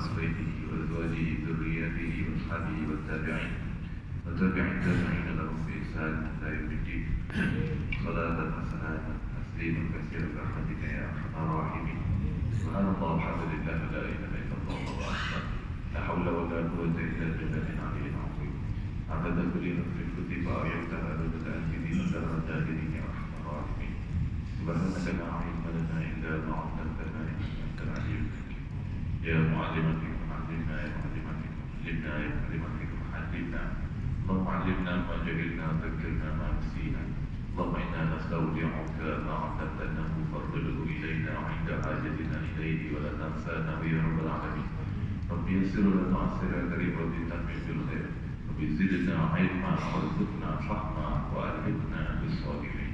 وأهل بيته وأزواجه ذريته وأصحابه والتابعين وتابع التابعين لهم بإحسان إلى يوم الدين صلاة وسلاما تسليما كثيرا برحمتك يا أرحم الراحمين. سبحان الله والحمد لله ولا إله إلا الله والله أكبر لا حول ولا قوة إلا بالله العلي العظيم. عدد كل نفس كتب آياتها عدد الآخرين ودرجات الآخرين يا أرحم الراحمين. سبحانك لا علم لنا إلا ما علمتنا إنك أنت العليم الحكيم. يا معلم الحكم علمنا يا معلم الحكم علمنا يا معلم الحكم علمنا. اللهم علمنا ما جهلنا وذكرنا ما نسينا. اللهم إنا نستودعك ما علمتناه فارده إلينا عند حاجتنا إليه ولا تنسانا يا رب العالمين. رب يسر لنا عسير كريم وزدنا بالخير. رب زدنا علما وارزقنا فهما وألهمنا بالصالحين.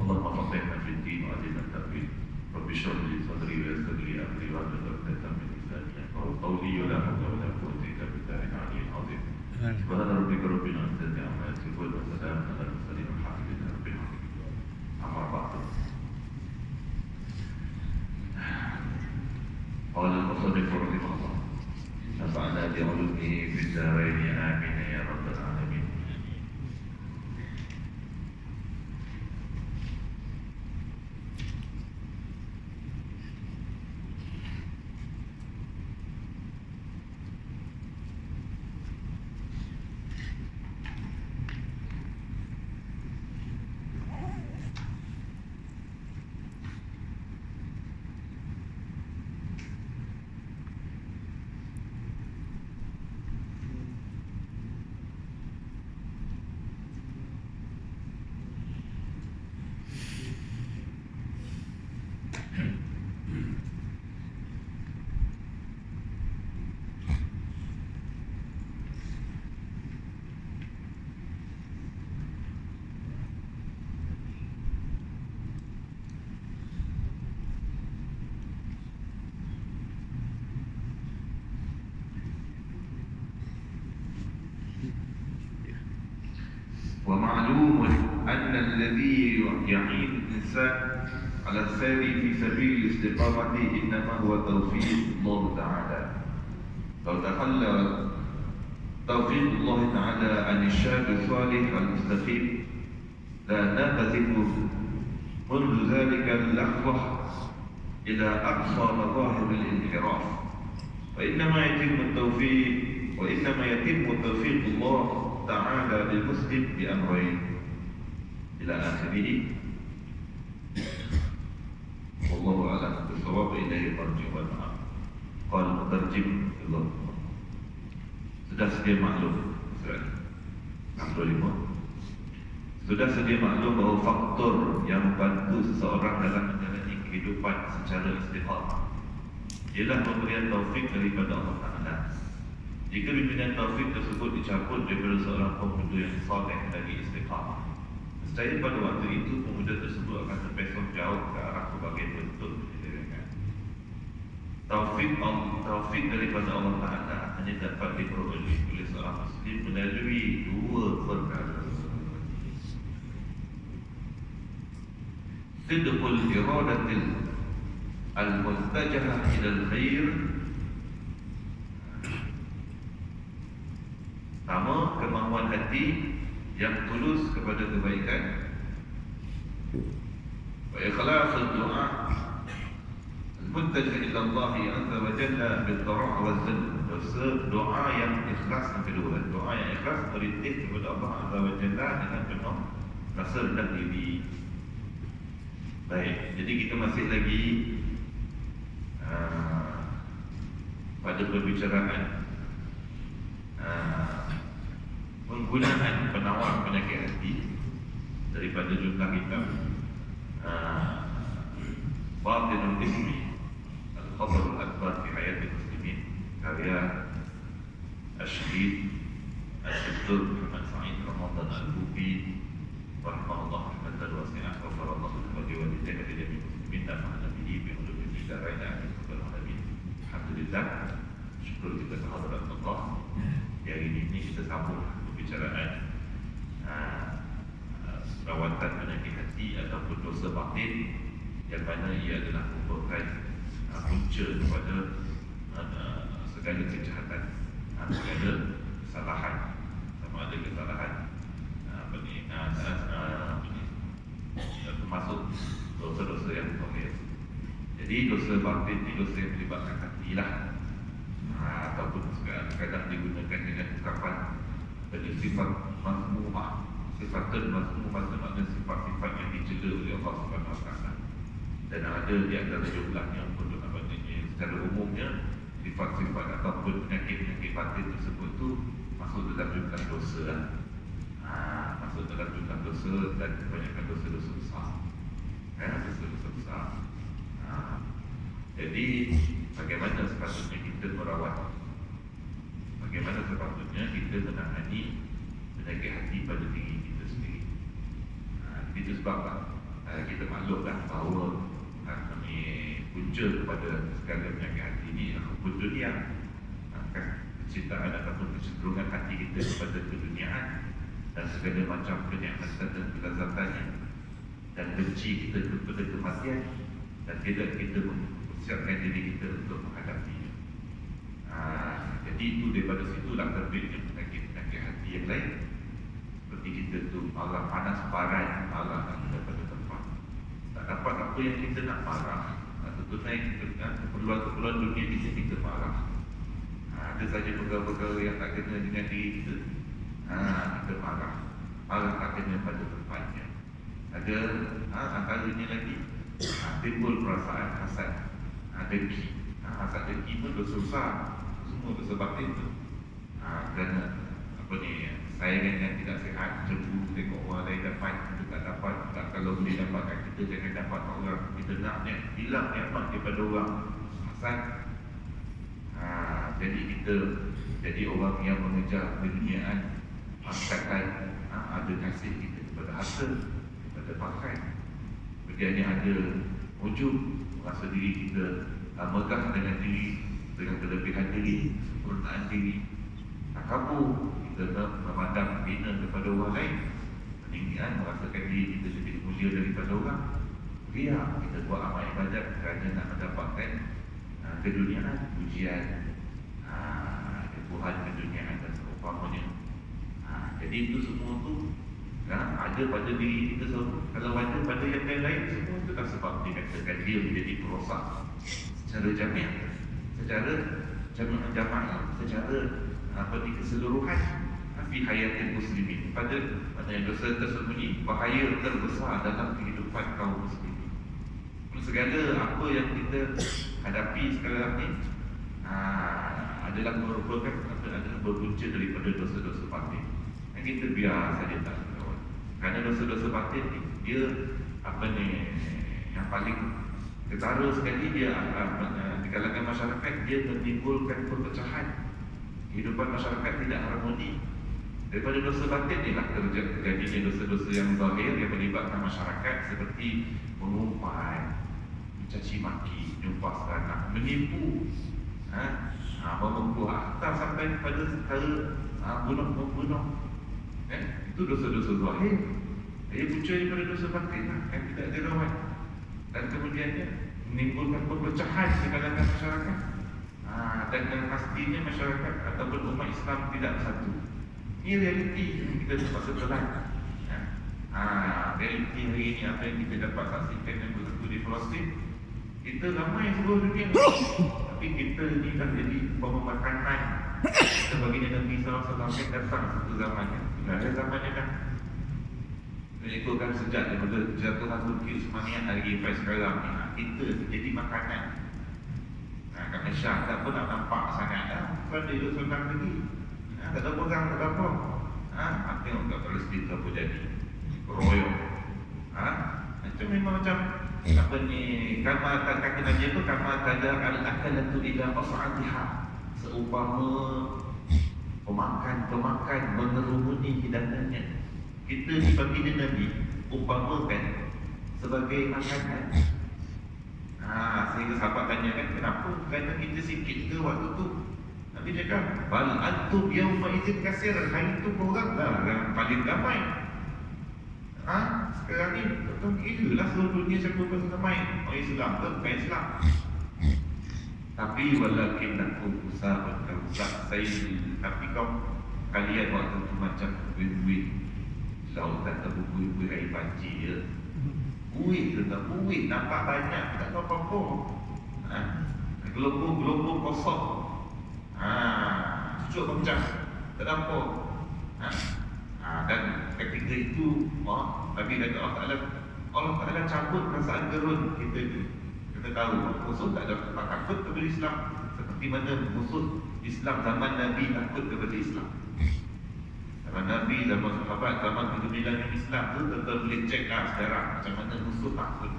اللهم فقهنا في الدين وعلمنا التأويل. رب اشرح لي صدري ويسر لي أمري واحلل عقدة من لساني يفقهوا قولي ولا حول ولا قوة إلا بالله العلي العظيم. سبحان ربك رب العزة عما يصفون وسلام على المرسلين والحمد لله رب العالمين. أما بعد. قال المصنف رحمه الله نفعنا بعلومه في الدارين آمين يا رب العالمين. ومعلوم أن الذي يعين الإنسان على السير في سبيل الاستقامة إنما هو توفيق الله تعالى. لو تخلى توفيق الله تعالى عن الشاب الصالح المستقيم لا نقذف منذ ذلك اللحظة إلى أقصى مظاهر الانحراف. وإنما يتم توفيق الله تعالى للمسلم بأمرين إلى آخره. والله أعلم بالصواب إليه مرجع والمآب. قال المترجم الله sudah sedia maklum sudah sedia maklum bahawa faktor yang membantu seseorang dalam menjalani kehidupan secara istiqamah ialah pemberian taufik daripada Allah Ta'ala. Jika pemberian taufik tersebut dicabut daripada seorang pemuda yang saleh dari istiqamah, nescaya pada waktu itu pemuda tersebut akan terpesong jauh ke arah berbagai bentuk kejelekan. Taufik daripada Allah Ta'ala hanya dapat diperoleh oleh seorang Muslim melalui dua perkara. Sidqul iradatil al-mustajahah ila al-khair. Pertama, kemauan hati yang tulus kepada kebaikan. Wa ikhlasul du'a al-muntajah ila Allah azza wa jalla bil-dara' wal-zil. Doa yang ikhlas yang kedua. Doa yang ikhlas merintih kepada Allah azza wa jalla dengan penuh rasa rendah diri. Baik, jadi kita masih lagi pada perbicaraan penggunaan penawar penyakit hati daripada jumlah kitab Batinul Ismi Al-Khabarul Akbar fi Hayatil Muslimin karya Asyid Al-Dr. Muhammad Sa'id Ramadan Al-Bubi rahimahullah rahmatan wasi'ah wa farallahu alaihi wa sallam kepada muslimin dan nabihi bi ulumil bid'ah dan alamin. Alhamdulillah, syukur kita kepada Allah. Hari ini kita sambung pembicaraan rawatan penyakit hati ataupun dosa batin yang mana ia adalah merupakan punca kepada segala kejahatan, segala kesalahan, sama ada kesalahan termasuk dosa-dosa yang zahir. Jadi dosa batin ni dosa yang melibatkan hati lah, ataupun kadang digunakan dengan ungkapan dengan sifat mazmumah. Sifat mazmumah maknanya sifat-sifat yang dicela oleh Allah Subhanahu Wa Taala. Dan ada di antara jumlahnya untuk secara umumnya sifat-sifat ataupun penyakit-penyakit batin tersebut tu masuk dalam jumlah dosa lah. Masuk dalam jumlah dosa dan kebanyakan dosa-dosa besar. Dosa-dosa besar. Jadi bagaimana sepatutnya kita merawat, bagaimana sepatutnya kita menangani penyakit hati pada diri kita sendiri. Itu sebab kita maklumlah bahawa punca kepada segala penyakit hati ini hukum dunia. Kecintaan ataupun kecenderungan hati kita kepada keduniaan dan segala macam kenikmatan dan kelezatannya, dan benci kita kepada kematian, dan tidak kita mempersiapkan diri kita untuk menghadapinya. Jadi itu daripada situlah terbitnya penyakit-penyakit hati yang lain, seperti kita tu marah panas barat, marah daripada tempat, tak dapat apa yang kita nak marah, tunai keperluan-keperluan dunia kita marah. Ada saja perkara-perkara yang tak kena dengan diri kita, kita marah. Marah tak kena pada tempatnya. Ada antaranya lagi timbul perasaan hasad, dengki. Hasad dengki pun dosa besar, semua dosa batin tu. Kerana sayangan yang tidak sihat, cemburu tengok orang lain dapat, kita tak dapat. Kalau boleh dapatkan, kita jangan dapat orang. Kita nak hilang nikmat daripada orang. Hasad. Jadi orang yang mengejar keduniaan, angkatan, ada kasih kita kepada harta, kepada pakai. Kemudian ada ujub, merasa diri kita megah dengan diri, dengan kelebihan diri, sempurnaan diri. Takabur, kita memandang hina kepada orang lain, peninggian, merasakan diri kita lebih mulia daripada orang. Riak, kita buat amal ibadat kerana nak mendapatkan keduniaan, pujian, kepuasan keduniaan dan seumpamanya. Jadi itu semua tu ada pada diri kita semua. Kalau ada pada yang lain, semua itu kan sebab dikatakan dia menjadi perosak secara jamiah, secara jamaah, secara keseluruhan fi hayatil muslimin. Pada yang dosa tersembunyi, bahaya terbesar dalam kehidupan kaum muslimin. Segala apa yang kita hadapi sekarang ni adalah merupakan adalah berpunca daripada dosa-dosa batin. Dan kita biar saja tak kawan. Kerana dosa-dosa batin ni dia yang paling ketara sekali, dia di kalangan masyarakat dia menimbulkan perpecahan. Kehidupan masyarakat tidak harmoni. Daripada dosa batin ni lah terjadinya dosa-dosa yang zahir yang melibatkan masyarakat, seperti mengumpat, mencaci maki, menyumpah serana, menipu, membunuh harta sampai kepada perkara membunuh. Itu dosa-dosa zahir. Ia punca daripada dosa batin lah, yang tidak dirawat. Dan kemudiannya menimbulkan perpecahan di kalangan masyarakat. Dan pastinya masyarakat ataupun umat Islam tidak bersatu. Ini realiti yang kita terpaksa telan. Realiti hari ini apa yang kita dapat saksikan yang berlaku di Palestin. Kita ramai seluruh dunia, tapi kita ni dah jadi bawa makanan. Kita baginda Nabi SAW akan datang satu zamannya. Dah ada zamannya kan. Mengikutkan sejak daripada jatuhan Turki Utsmaniyah hari sampai sekarang ni, kita jadi makanan. Kat Malaysia tak pun nak nampak sangat Kalau dia duduk seorang lagi tak ada pegang, tak ada apa. Tengok kat Palestin tu apa jadi, keroyok. Macam memang macam Kama kata Nabi itu, kama kadar al-akalatu ila qas'atiha, seumpama pemakan mengerumuni hidangannya. Kita dibagi Nabi umpamakan sebagai makanan. Sehingga sahabat tanya kan, kenapa? Kerana kita sikit ke waktu tu? Nabi cakap, bal antum yawma idzin kasir, hari tu korang lah yang paling ramai. Sekarang ni betul gila lah seluruh dunia cakap pasal ramai. Orang Islam ke bukan Islam, Tapi walakinnakum usabun sayil. Tapi kalian waktu itu macam buih-buih lautan terbuih-buih air banjir ya. Buih tu tak buih, nampak banyak, tak tahu apa-apa. Gelombang kosong. Cucuk macam tak ada apa. Dan ketika itu Nabi kata Allah Ta'ala cabut perasaan gerun kita ni. Kita tahu musuh tak ada takut kepada Islam, seperti mana musuh Islam zaman Nabi takut kepada Islam. Zaman Nabi, zaman sahabat, zaman kegemilangan Islam tu tentu boleh cek lah sekarang macam mana musuh takut.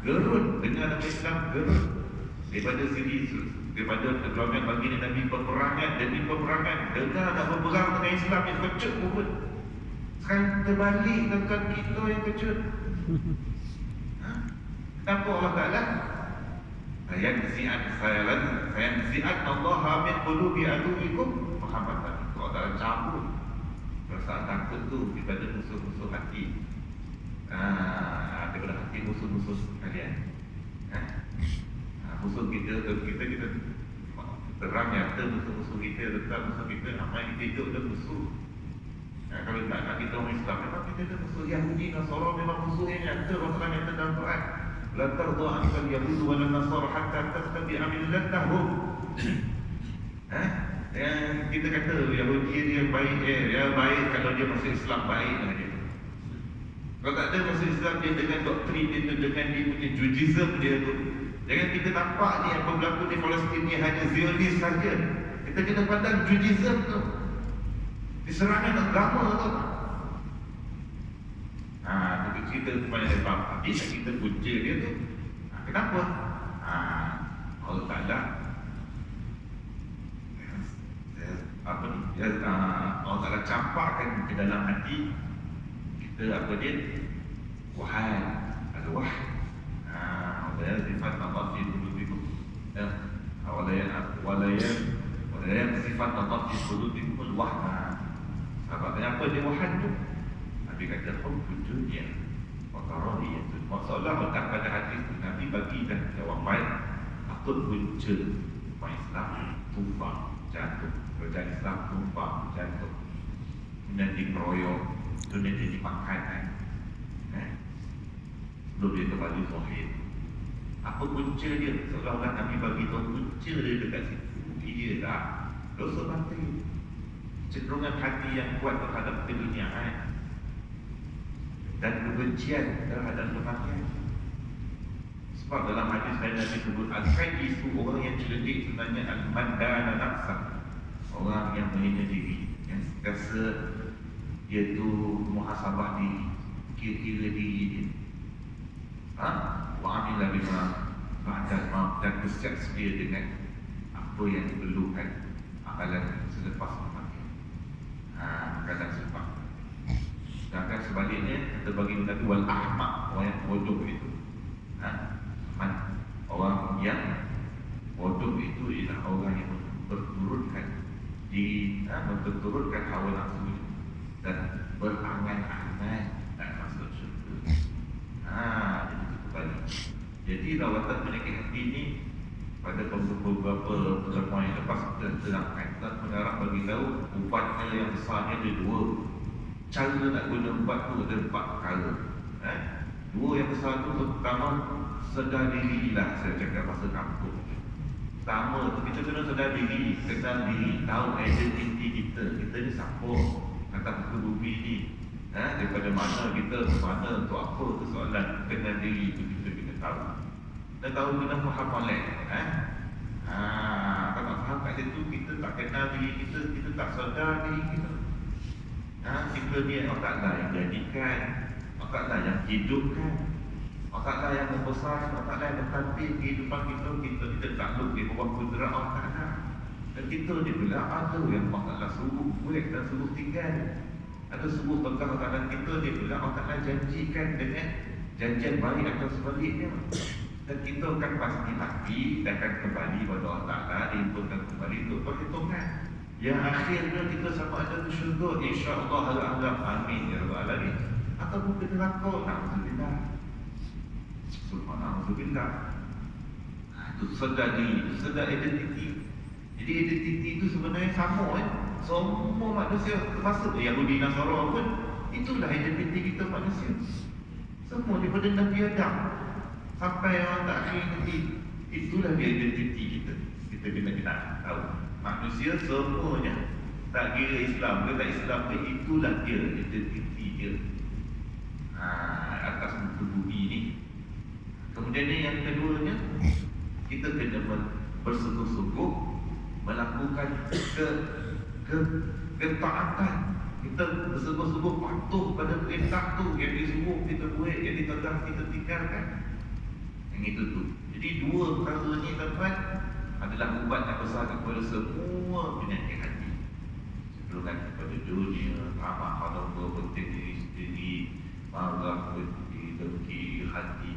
Gerun dengan nama Islam, gerun daripada sini, daripada perjuangan baginda Nabi, peperangan demi peperangan, dengar nak berperang dengan Islam yang kecut pun. Sekarang terbalik dengan kita yang kecut. Kenapa Allah Ta'ala? Sayanzi'at Allah min qulubi aduwikum Muhammad. Allah Ta'ala cabut perasaan takut tu daripada musuh-musuh hati, daripada hati musuh-musuh kalian. Musuh kita terang nyata musuh-musuh kita, tetap musuh kita. Apa yang kita hidup adalah musuh. Kalau nak kita orang Islam, memang kita ada musuh. Yahudi, Nasara memang musuh yang nyata. Rasulullah nyata dalam Quran, la tardu anka al-yahud wa an-nasara hatta tattabi'a millatahum. Yang kita kata Yahudi dia baik, dia baik kalau dia masuk Islam, baiklah dia. Kalau tak ada masuk Islam, dia dengan doktrin dia tu, dengan dia punya Judaism dia tu. Jangan kita nampak ni apa berlaku di Palestin ni hanya Zionis saja. Kita kena pandang Judaism tu, diserangan agama tu. Kita cerita kepada Imam Hadis, kita punca dia tu. Kenapa? Allah Ta'ala Allah Ta'ala campakkan ke dalam hati kita apa dia? Wahai, ada wahai. Wala sifat Allah fi qulubikum. Wala sifat Allah fi qulubikum al-wahna. Sebabnya apa dia wahan tu? Nabi kata hubbud dunya wa karahiyatun. Maksudnya letak pada hati tu, Nabi bagi dah jawapan. Takut punca umat Islam tumpah, jatuh. Kerajaan Islam tumpah, jatuh. Kemudian dikeroyok, kemudian jadi makanan. Sebelum dia kembali zahir. Apa punca dia? Seolah-olah Nabi bagi tahu punca dia dekat situ. Ia dah dosa mati, cenderungan hati yang kuat terhadap keduniaan dan kebencian terhadap kematian. Sebab dalam hadis lain Nabi sebut al-qaisu, orang yang cerdik sebenarnya al-mandana nafsah, orang yang menghina diri, yang rasa dia tu muhasabah diri, kira-kira diri dia. Wa'amila bima ba'dal maut, dan bersiap sedia dengan apa yang diperlukan amalan selepas kematian. Kadang selepas. Sedangkan sebaliknya kita bagi Nabi wal ahmaq, orang yang bodoh itu. Orang yang bodoh itu ialah orang yang berturutkan memperturutkan hawa nafsu dan berangan-angan dan masuk syurga. Jadi kembali. Jadi rawatan penyakit hati ini pada beberapa pertemuan yang lepas kita terangkan, kita mengarah bagi tahu ubatnya yang besarnya ada dua. Cara nak guna ubat tu ada 4 perkara. Dua yang besar tu, pertama sedar dirilah, saya cakap bahasa kampung. Pertama tu kita kena sedar diri, kenal diri, tahu identiti kita. Kita ni siapa, kata muka bumi ni, daripada mana kita, ke mana, untuk apa, tu soalan. Kenal diri tu kita kena tahu. Dan tahu kena faham molek. Kalau tak faham kat situ, kita tak kenal diri kita, kita tak sedar diri kita. Kita ni Allah Ta'ala yang jadikan, Allah Ta'ala yang hidupkan, Allah Ta'ala yang membesarkan, Allah Ta'ala yang mentanti kehidupan kita. Kita takluk di bawah kudrat Allah Ta'ala. Dan kita ni pula ada yang Allah Ta'ala suruh buat dan suruh tinggal. Ada suruh pegang tangan kita ni pula Allah Ta'ala janjikan dengan janjian baik atau sebaliknya. Dan kita akan pasti mati dan akan kembali pada Allah Ta'ala, dihimpunkan kembali untuk perhitungan. Yang akhirnya kita sama ada ke syurga, insya-Allah al-alam, amin ya rabbal alamin, ataupun ke neraka, na'udzubillah. Subhanallah. Itu sedar diri, itu sedar identiti. Jadi identiti itu sebenarnya sama semua manusia, termasuk Yahudi Nasara pun itulah identiti kita manusia. Semua daripada Nabi Adam sampai orang akhir nanti, itulah dia identiti kita. Kita kena tahu manusia semuanya, tak kira Islam ke tak Islam ke, itulah dia identiti dia atas muka bumi ni. Kemudian yang keduanya, kita kena bersungguh-sungguh melakukan ketaatan. Kita bersungguh-sungguh patuh pada perintah tu, yang disuruh kita buat, yang ditentang kita tinggalkan. Yang itu tu. Jadi dua perkara ni tuan-tuan adalah ubat yang besar kepada semua penyakit hati. Cenderungan kepada dunia, tamak pada penting diri sendiri, marah, benci, dengki, hati,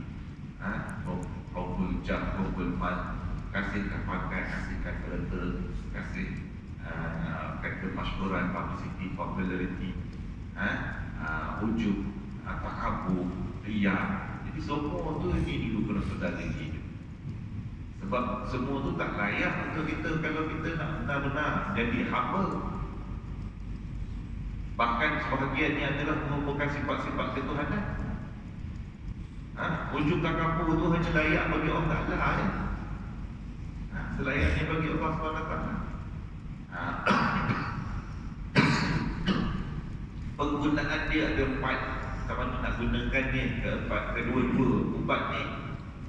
hubul jah, hubul mal, kasihkan pakai, kasihkan kereta, kasih kemasyhuran, publicity, popularity, ujub, takabur, riya. Jadi semua tu ini dulu kena sedar diri. Sebab semua tu tak layak untuk kita kalau kita nak benar-benar jadi hamba. Bahkan sebahagian ni adalah merupakan sifat-sifat ketuhanan. Ujub takabur tu hanya layak bagi Allah Ta'ala. Selayaknya bagi Allah SWT. Penggunaan dia ada 4. Sama nak gunakan dia kedua-dua ubat ni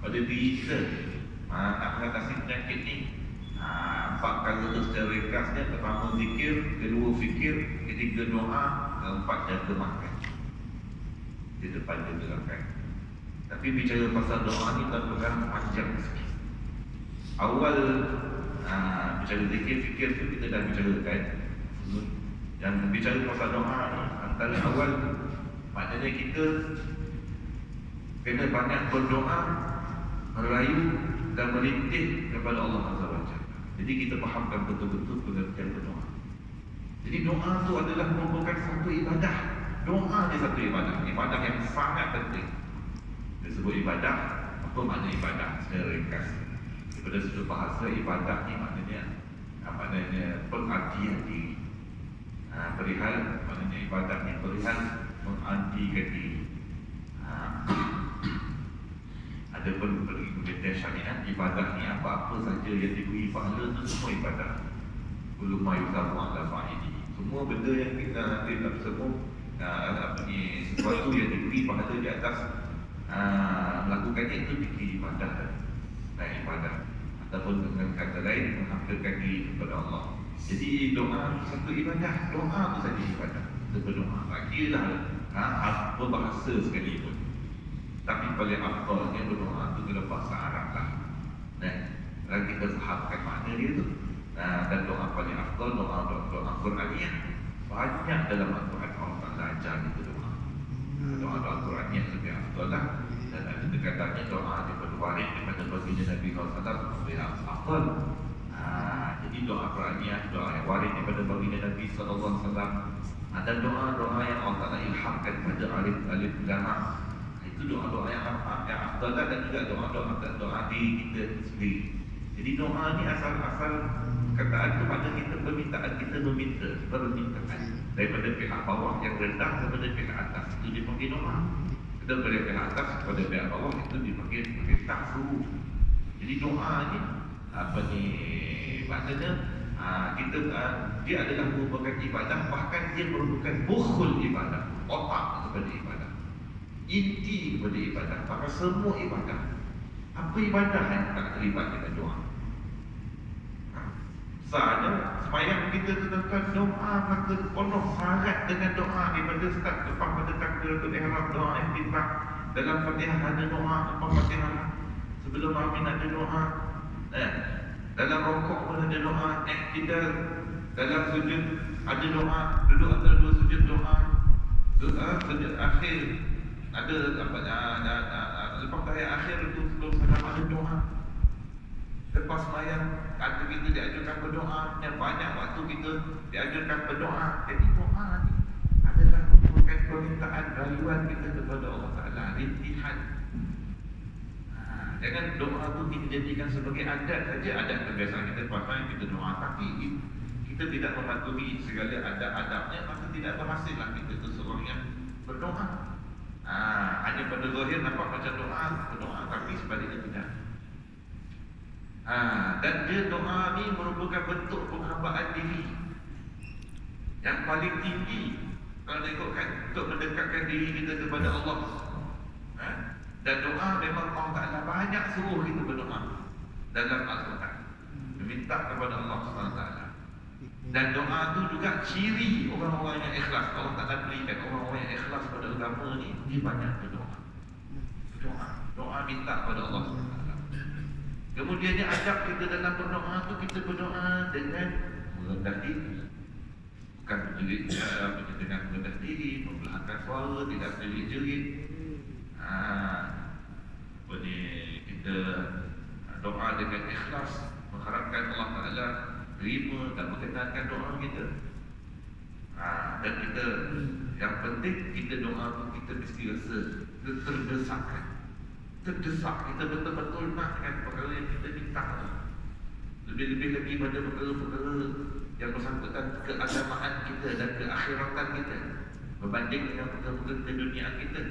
pada diri kita, nak mengatasi penyakit ni. 4 perkara tu secara ringkasnya: pertama zikir, kedua fikir, ketiga doa, keempat jaga makan. Di depan dia terangkan. Tapi bicara pasal doa ni tuan-tuan panjang sikit. Awal bicara zikir, fikir tu kita dah bicarakan. Yang bicara pasal doa ni, antara awal maknanya kita kena banyak berdoa, merayu dan merintih kepada Allah Azza wa Jalla. Jadi kita fahamkan betul-betul pengertian berdoa. Jadi doa tu adalah merupakan satu ibadah. Doa ni satu ibadah, ibadah yang sangat penting. Disebut ibadah, apa makna ibadah secara ringkas? Daripada sudut bahasa, ibadah ni maknanya pengartian diri. Perihal, maknanya ibadah ni perihal mengartikan diri. Ada pengertian syariat, ibadah ni apa-apa saja yang diberi pahala tu semua ibadah. Belum mayusabu ala fa'ili. Semua benda yang kita nanti tak semua sesuatu yang diberi pahala di atas melakukannya itu diberi ibadah dan ibadah. Ataupun dengan kata lain, menghampirkan diri kepada Allah. Jadi doa satu ibadah, doa itu saja ibadah. Kita berdoa, tak kira apa bahasa sekalipun. Tapi paling afdalnya berdoa itu dalam bahasa Arab lah. Dan kita fahamkan makna dia tu. Dan doa paling afdal, doa Quraniyah. Banyak dalam Al-Quran Allah Ta'ala ajar kita doa. Doa Quraniyah lebih afdal lah. Dan ada dekatannya doa daripada warid daripada baginda Nabi SAW lebih afdal. Jadi doa Quraniyah, doa yang warid daripada baginda Nabi SAW. Dan doa-doa yang Allah Ta'ala ilhamkan kepada alif ulama. Itu doa-doa yang afdal dan juga doa diri kita sendiri. Jadi doa ni asal-asal kataan tu pada kita permintaan kita meminta permintaan daripada pihak bawah yang rendah kepada pihak atas, itu dipanggil doa. Daripada pihak atas kepada pihak bawah itu dipanggil perintah suruh. Jadi doa ni maknanya kita dia adalah merupakan ibadah, bahkan dia merupakan bukhul ibadah, otak kepada ibadah, inti kepada ibadah. Maka semua ibadah, apa ibadah yang tak terlibat dengan doa? Sahaja sembahyang kita tetapkan doa, maka penuh syarat dengan doa daripada start lepas pada takbiratul ihram, doa iftitah. Dalam Fatihah ada doa, lepas Fatihah sebelum amin ada doa. Dalam rukuk pun ada doa, iktidal. Dalam sujud ada doa, duduk antara dua sujud doa. Sujud akhir ada lepas tahiyat akhir itu sebelum salam ada doa. Lepas sembahyang ada kita diajarkan berdoa, yang banyak waktu kita diajarkan berdoa. Jadi doa ni adalah merupakan permintaan rayuan kita kepada Allah Ta'ala, rintihan. Jangan doa tu kita jadikan sebagai adat saja. Adat kebiasaan kita pasal kita doa, tapi kita tidak mematuhi segala adab-adabnya, maka tidak berhasillah kita tu seorang yang berdoa. Hanya pada zahir nampak macam berdoa, tapi sebaliknya tidak. Dan dia doa ni merupakan bentuk penghambaan diri yang paling tinggi kalau ikutkan untuk mendekatkan diri kita kepada Allah. Dan doa memang Allah Ta'ala banyak suruh kita berdoa dalam Al-Quran, meminta kepada Allah SWT. Dan doa tu juga ciri orang-orang yang ikhlas. Allah Ta'ala berikan orang-orang yang ikhlas pada agama ni, dia banyak berdoa. Doa minta kepada Allah SWT. Kemudian dia ajak kita dalam berdoa tu, kita berdoa dengan merendah diri. Bukan dengan merendah diri, membelahkan suara, tidak jerit-jerit. Kita doa dengan ikhlas, mengharapkan Allah Ta'ala terima dan mengenalkan doa kita. Dan kita, yang penting kita doa tu kita mesti rasa terdesak, kita betul-betul nak dengan perkara yang kita minta. Lebih-lebih lagi pada perkara-perkara yang bersangkutan keagamaan kita dan keakhiratan kita berbanding dengan perkara-perkara keduniaan kita.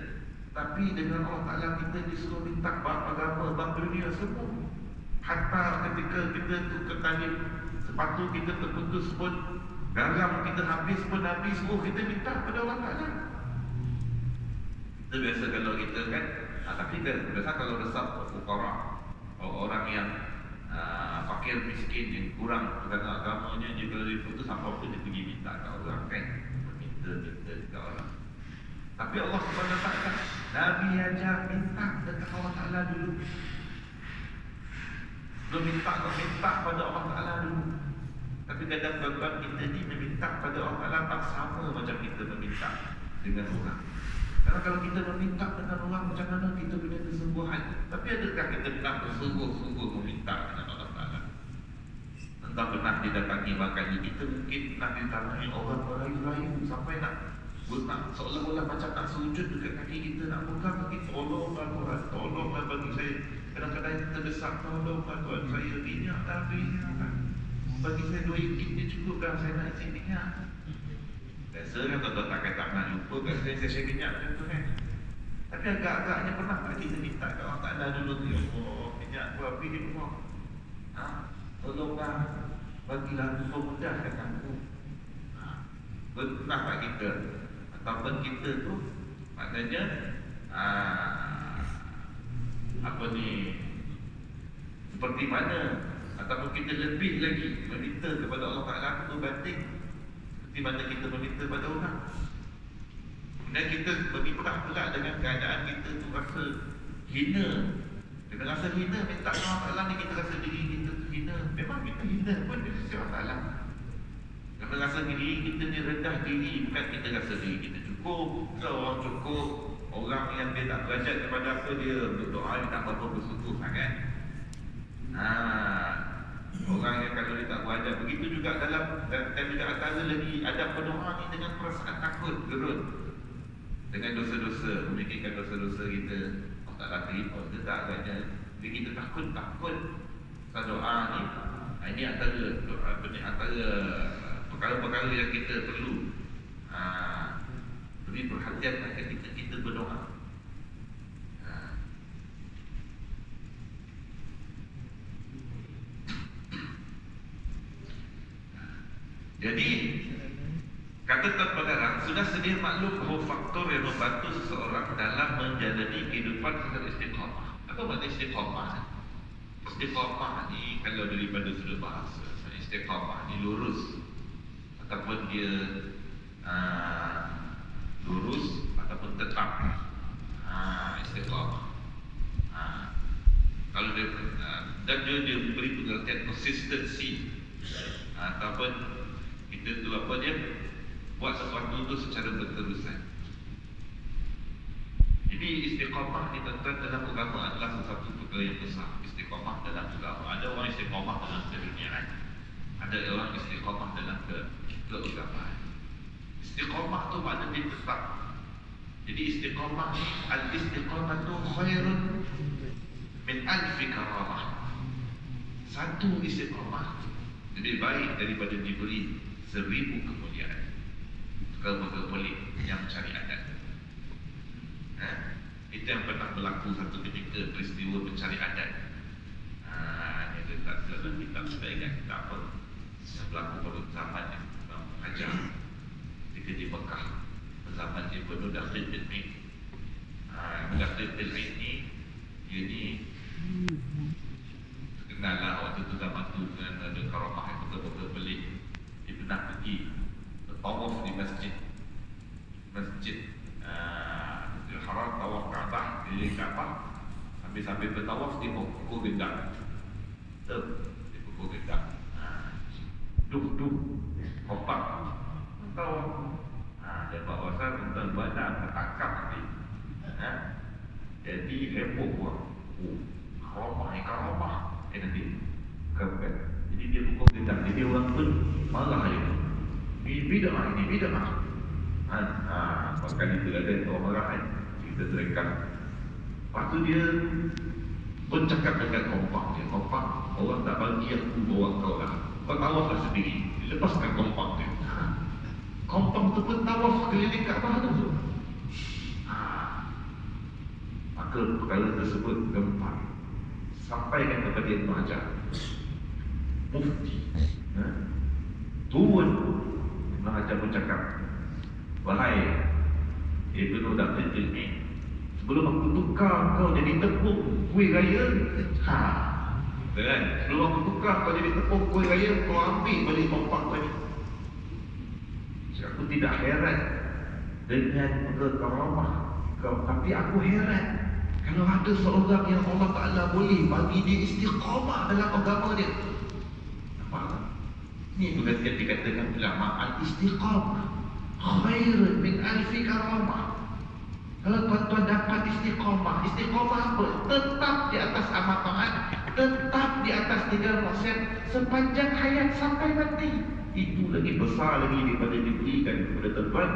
Tapi dengan Allah Ta'ala kita disuruh minta bab agama, bab dunia semua. Hatta ketika kita tu ketali sepatu kita terputus pun, garam kita habis pun habis, kita minta pada Allah Ta'ala. Kita biasa kalau kita kan, tapi kan biasa kalau resap fuqara, orang yang fakir miskin yang kurang kerana agamanya, dia kalau diputus apa-apa dia pergi minta ke orang kan, minta ke orang. Tapi Allah Subhanahu Wa Taala, Nabi ajar minta dekat Allah Ta'ala dulu. Belum minta pada Allah Ta'ala dulu. Tapi kadang-kadang kita ni meminta pada Allah Ta'ala tak sama macam kita meminta dengan orang. Karena kalau kita meminta dengan orang, macam mana kita punya kesembuhan. Tapi adakah kita pernah bersungguh-sungguh meminta dengan Allah Ta'ala? Entah pernah didatangi makanya kita mungkin pernah ditangi orang berayu-rayu sampai nak seolah-olah macam nak sujud dekat kaki kita, nak pegang kaki, tolonglah bagi saya. Kadang-kadang kita desak, tolonglah Tuhan saya, minyak bagi saya RM2 dia cukup kan, saya nak isi minyak. Biasa kan tuan-tuan tak kata nak jumpa kat saya minyak macam tu kan. Tapi agak-agaknya pernah tak kita minta kat Allah Ta'ala dulu tu, ya Allah, minyak aku habis di rumah, tolonglah bagilah memudahkan aku. Pernah tak kita? Ataupun kita tu maknanya seperti mana, ataupun kita lebih lagi meminta kepada Allah Ta'ala berbanding seperti mana kita meminta pada orang. Dan kita meminta pula dengan keadaan kita tu rasa hina. Dengan rasa hina minta Allah Ta'ala ni, kita rasa diri kita tu hina. Memang kita hina pun di sisi Allah Ta'ala. Kerana rasa diri kita ni rendah diri, bukan kita rasa diri kita cukup. Orang cukup, orang yang dia tak belajar kepada apa, dia berdoa dia tak apa-apa bersungguh sangat. Orang yang kalau dia tak belajar, begitu juga dalam, dan juga antara lagi adab berdoa ni dengan perasaan takut, gerut dengan dosa-dosa, memikirkan dosa-dosa kita, Allah Ta'ala terima ke tak agaknya. Jadi kita takut doa ni. Ini antara perkara-perkara yang kita perlu beri perhatian ketika kita berdoa. Jadi kata Tuan Pengarang, sudah sedia maklum bahawa faktor yang membantu seseorang dalam menjalani kehidupan secara istiqamah. Apa makna istiqamah? Istiqamah ni kalau daripada sudut bahasa, istiqamah ni lurus, ataupun dia lurus ataupun tetap. Istiqamah. Kalau dia dan dia beri pengertian consistency, ataupun kita tu apa dia buat sesuatu tu secara berterusan. Jadi istiqamah ni tuan-tuan dalam agama adalah sesuatu perkara yang besar. Istiqamah dalam agama, ada orang istiqamah dalam keduniaan, ada orang istiqamah dalam keagamaan. Istiqamah tu makna dia tetap. Jadi istiqamah, al-istiqamah tu khairun min an Satu istiqamah lebih baik daripada diberi 1000 kemuliaan. Perkara pelik yang mencari adat. Itu yang pernah berlaku satu ketika, peristiwa mencari adat. Ini tak dalam kitab saya ingat tak apa yang berlaku pada zaman yang Hajar ketika di Mekah, zaman Ibnu Daqiq al-Aid. Daqiq al-Aid ni dia ni terkenal lah waktu tu, zaman tu dengan ada karamah yang betul-betul pelik. Dia pernah pergi bertawaf di masjid Masjidil Haram, tawaf Kaabah, keliling Kaabah. Sambil bertawaf dia pukul gendang. Dia pukul gendang. Duh kompak tawaf. Dia bawa pasal tentang badan tertangkap nanti. Jadi heboh pun. Karamah nanti kebet. Jadi dia pukul gendang. Jadi orang pun malah dia. Ini bid'ah. Maka itu ada orang marah kan. Kita terangkan. Lepas tu dia bercakap dengan kompak dia. Kompak, orang tak bagi aku bawa kau lah. Kau tawaflah sendiri. Lepaskan kompak dia. Kompak tu pun tawaf keliling Kaabah tu. Maka perkara tersebut gempa. Sampaikan kepada Ibn Hajar, Mufti turun. Ibn Hajar bercakap, wahai Ibnu Daqiq al-Aid, sebelum aku tukar kau jadi tepung kuih raya, sebelum aku tukar kau jadi tepung kuih raya, kau ambil balik kompak tadi. Aku tidak heran dengan karamah kau, tapi aku heran kalau ada seorang yang Allah Ta'ala boleh bagi dia istiqamah dalam agama dia. Nampak? Ini berkata dikatakan ulama, al-istiqamah khairun min alfi karamah. Kalau tuan-tuan dapat istiqamah apa? Tetap di atas amal taat, tetap di atas 3% sepanjang hayat sampai mati. Itu lagi besar lagi daripada diberikan kepada tuan-tuan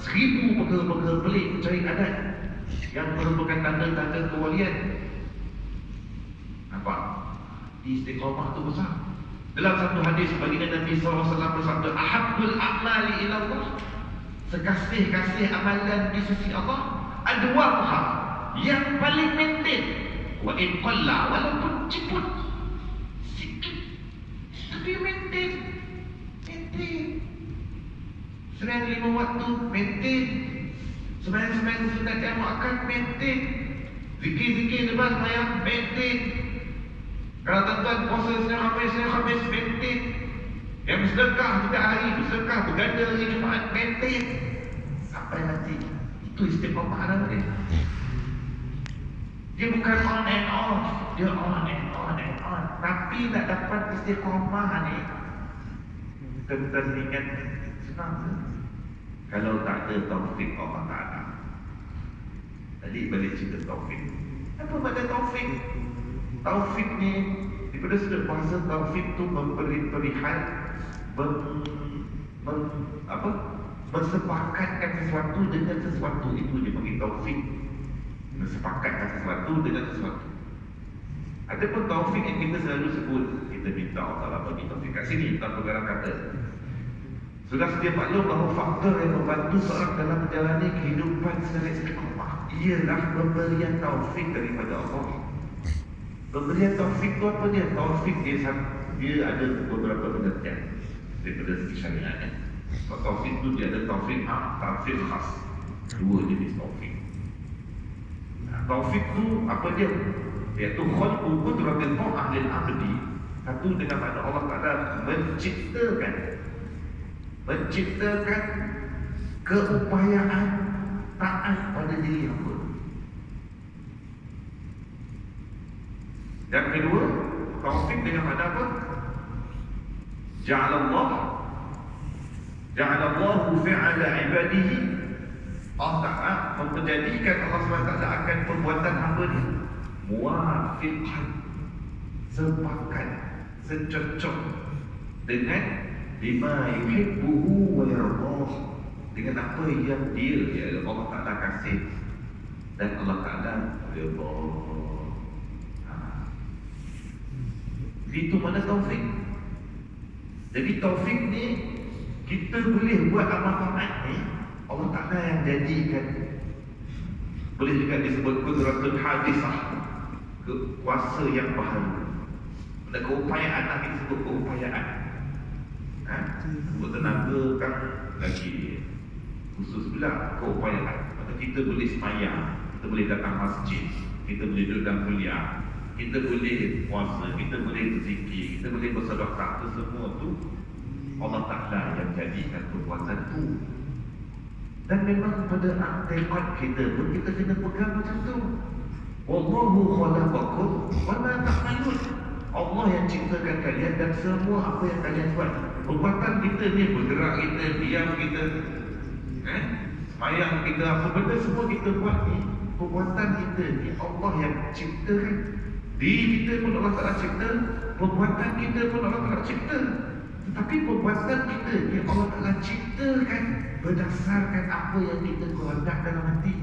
1000 perkara-perkara pelik mencari adat yang merupakan tanda-tanda kewalian. Nampak? Istiqamah tu besar. Dalam satu hadis baginda Nabi SAW bersabda, ahabbul a'mali ila Allah, sekasih-kasih amalan di sisi Allah, adwamuha, yang paling maintain, wa in qalla, walaupun ciput sikit tapi maintain. Sembahyang 5 waktu maintain, sembahyang sunat jamu akan maintain, zikir-zikir lepas sembahyang maintain. Kalau tuan-tuan puasa Senin Khamis maintain, yang bersedekah setiap hari, bersedekah berganda hari Jumaat maintain sampai mati. Itu istiqamah dia. Dia bukan on and off, dia on and on. Tapi nak dapat istiqamah ni, tuan-tuan ingat senang ke? Kalau tak ada taufik Allah Ta'ala. Tadi balik cerita taufik. Apa makna taufik? Taufik ni daripada sudut bahasa, taufik tu perihal bersepakatkan sesuatu dengan sesuatu. Itu dia panggil taufik. Bersepakatkan sesuatu dengan sesuatu. Adapun taufik yang kita selalu sebut, kita minta Allah Ta'ala bagi taufik. Kat sini tanpa garang kata, sudah sedia maklum bahawa faktor yang membantu seorang dalam menjalani kehidupan secara istiqamah ialah pemberian taufik daripada Allah. Pemberian taufik itu apa dia? Taufik dia ada beberapa pengertian daripada segi syariatnya. Taufik itu dia ada taufik taufik khas. Dua jenis taufik. Taufik itu apa dia? Iaitu khalqu qudratil mu'ahlil abdi. Satu dengan makna Allah Ta'ala menciptakan keupayaan taat pada diri hamba. Dan kedua, taufik dengan makna apa? Ja'alallahu fi'ala ibadihi. Allah Ta'ala menjadikan Allah SWT akan perbuatan hamba ni muwafiqan, sepakat, secocok dengan lima yuhibbuhu wa yardah, dengan apa yang dia Allah Ta'ala kasih dan Allah Ta'ala redha. Ini Itu mana taufik. Jadi taufik ni kita boleh buat amal taat ni Allah Ta'ala yang jadikan. Boleh juga disebut qudratul hadisah, kuasa yang baharu. Benda keupayaan lah kita sebut keupayaan. Sebut tenaga kan lagi khusus pula keupayaan. Maka kita boleh semayang, kita boleh datang masjid, kita boleh duduk dalam kuliah, kita boleh puasa, kita boleh berzikir, kita boleh bersedekah. Itu semua tu Allah Ta'ala yang jadikan perbuatan tu. Dan memang pada aktikat kita pun kita kena pegang macam tu. Wallahu khalaqakum wa ma ta'malun. Allah yang ciptakan kalian dan semua apa yang kalian buat. Perbuatan kita ni, bergerak kita, diam kita, semayang kita, apa benda semua kita buat ni, perbuatan kita ni Allah yang ciptakan. Diri kita pun Allah Ta'ala cipta, perbuatan kita pun Allah Ta'ala cipta. Tetapi perbuatan kita ni Allah Ta'ala ciptakan berdasarkan apa yang kita kehendak dalam hati.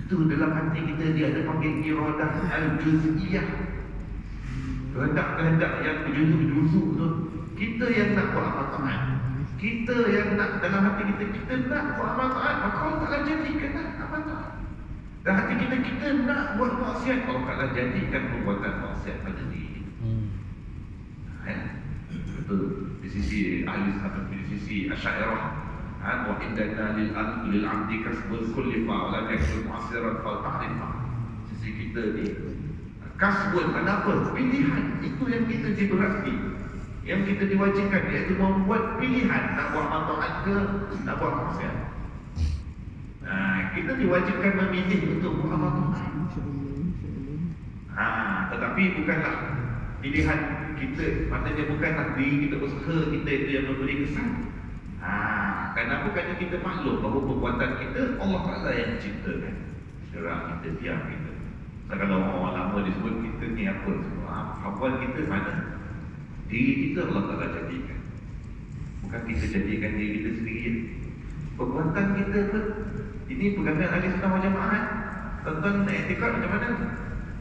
Itu dalam hati kita dia ada panggil iradah al-juz'iyah, kehendak-kehendak yang berjuzuk-juzuk tu. Kita yang nak buat amal taat, kita yang nak dalam hati kita nak buat amal taat, maka Allah Ta'ala jadikan amal taat. Dan hati kita nak buat maksiat, Allah Ta'ala jadikan perbuatan maksiat pada diri. Betul. Di sisi ahli atau di sisi Asy'ariyah, wa indana lil 'abdi kasbul kulli fa'ala yakul mu'assiran fal ta'rifa. Sisi kita ni kasbun, apa? Pilihan. Itu yang kita diberati, yang kita diwajibkan, iaitu membuat pilihan nak buat amal taat ke nak buat maksiat. Kita diwajibkan memilih untuk buat amal taat. Tetapi bukanlah pilihan kita, maknanya bukanlah diri kita usaha kita itu yang memberi kesan. Kerana bukannya kita maklum bahawa perbuatan kita Allah Ta'ala yang ciptakan. Gerak kita, diam kita. Kalau orang lama disebut kita ni apa semua, hafalan kita mana? Diri kita Allah Ta'ala jadikan. Bukan kita jadikan diri kita sendiri. Perbuatan kita pun, ini pegangan ahli sunnah wal jamaah. Tentang i'tikad macam mana?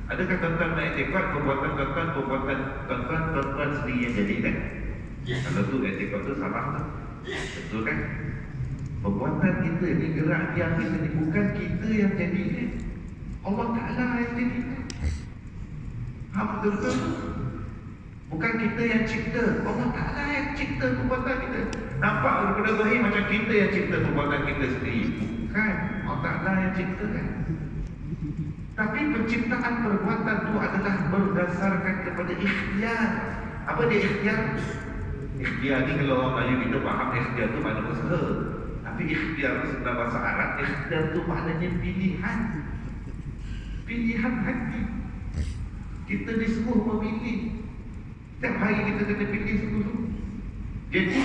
Adakah tuan-tuan mengiktikad perbuatan sendiri yang jadikan? Kalau tu iktikad tu salah tu. Betul kan? Perbuatan kita ni, gerak diam kita ni, bukan kita yang jadikan, Allah Ta'ala yang jadikan. Betul-betul? Bukan kita yang cipta, Allah Ta'ala yang cipta perbuatan kita. Nampak daripada zahir macam kita yang cipta perbuatan kita sendiri. Bukan, Allah Ta'ala yang ciptakan. Tapi penciptaan perbuatan itu adalah berdasarkan kepada ikhtiar. Apa dia ikhtiar? Ikhtiar ni kalau orang Melayu kita faham ikhtiar itu makna usaha. Tapi ikhtiar itu dalam bahasa Arab, ikhtiar itu maknanya pilihan. Pilihan hati. Kita disuruh memilih. Setiap hari kita kena pilih satu-satu. Jadi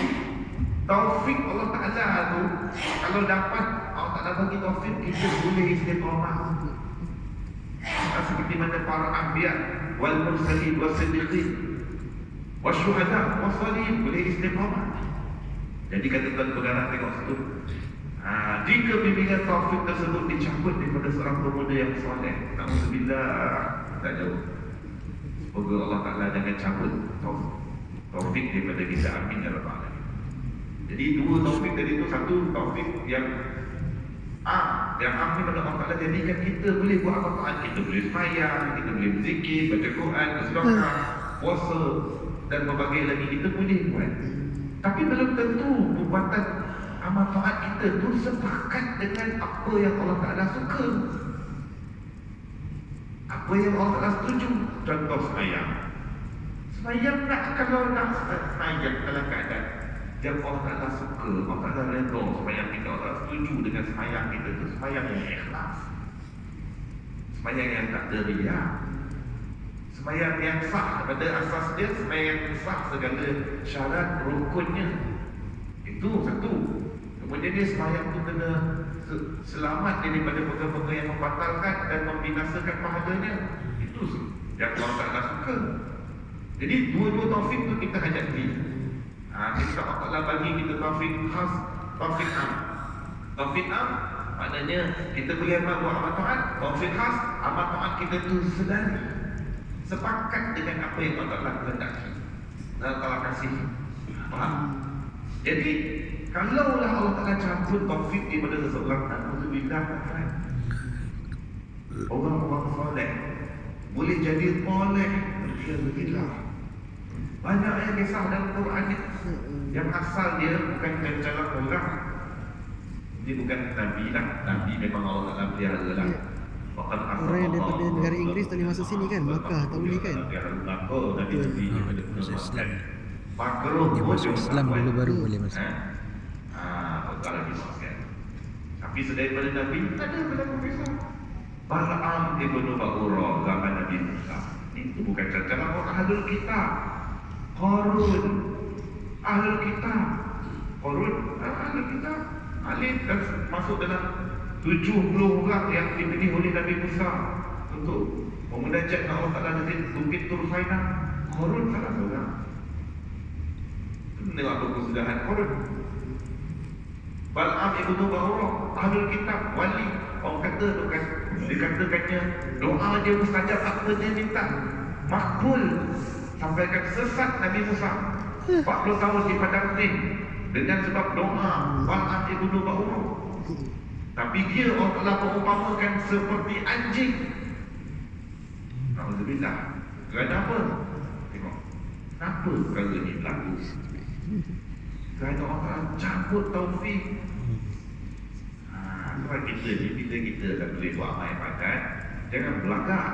taufik Allah Ta'ala tu, kalau dapat Allah Ta'ala bagi taufik, kita boleh istiqamah. Seperti mana para anbiya wal mursalin was siddiqin was syuhada was salihin boleh istiqamah. Jadi kata tuan pengarang tengok situ, jika bimbingan taufik tersebut dicabut daripada seorang pemuda yang soleh, na'udzubillah, tak jauh. Semoga Allah Ta'ala jangan cabut taufik daripada kita. Amin ya rabbal alamin. Jadi dua taufik tadi itu, satu taufik yang akhir pada Allah Ta'ala jadikan kita boleh buat amal taat, kita boleh semayang, kita boleh berzikir, baca Quran, bersedekah, puasa dan berbagai lagi kita boleh buat. Tapi belum tentu perbuatan amal taat kita tu sepakat dengan apa yang Allah Ta'ala suka, apa yang Allah Ta'ala setuju. Contoh semayang. Semayang nak, kalau nak semayang dalam keadaan yang Allah Ta'ala suka, Allah Ta'ala redha semayang kita, Allah Ta'ala setuju dengan semayang kita tu, semayang yang ikhlas, semayang yang tak ada riya, semayang yang sah pada asas dia, semayang yang sah segala syarat rukunnya. Itu satu. Kemudian dia semayang tu kena selamat daripada perkara-perkara yang membatalkan dan membinasakan pahalanya. Itu yang Allah Ta'ala suka. Jadi dua-dua taufik tu kita hajati. Kita Allah bagi kita taufik khas, taufik am. Taufik am maknanya kita boleh buat amal taat. Taufik khas, amal taat kita tu sepakat dengan apa yang Allah Ta'ala kehendaki, Allah Ta'ala kasih. Faham? Jadi kalaulah Allah Ta'ala cabut taufik daripada seseorang, alhamdulillah kan, orang-orang soleh boleh jadi soleh, alhamdulillah. Banyak yang kisah dalam Quran ni yang asal dia bukan jalan orang. Ini bukan Nabi lah. Nabi memang Allah Ta'ala pelihara lah. Orang yang daripada negara Inggeris tak boleh masuk sini kan, Makkah tak boleh kan. Masuk Islam. Dia masuk Islam dulu baru boleh masuk. Kalau dimaksudkan. Tapi sedaripada Nabi tak ada berlaku kisah. Bal'am ibn Ba'urah zaman Nabi Musa. Itu bukan cacaran orang ahlul kitab. Qarun ahlul kitab. Qarun ahlul kitab. Alif dan masuk dalam 70 orang yang dipilih oleh Nabi Musa untuk memunajat Allah Ta'ala di Bukit Tur Sainah. Qarun salah seorang. Tengok apa kesudahan Qarun. Bal'am ibn Ba'urah ahlul kitab, wali. Orang kata bukan, dikatakannya doa dia mustajab, apa dia minta makbul. Sampaikan sesat Nabi Musa 40 tahun di padang Tin dengan sebab doa Bal'am ibn Ba'urah. Tapi dia Allah telah mengumpamakan seperti anjing. Alhamdulillah. Kerana apa? Tengok, kenapa perkara ini berlaku? Kerana Allah Ta'ala cabut taufik. Sebab kita ni, bila kita dah boleh buat amal ibadat, jangan belagak,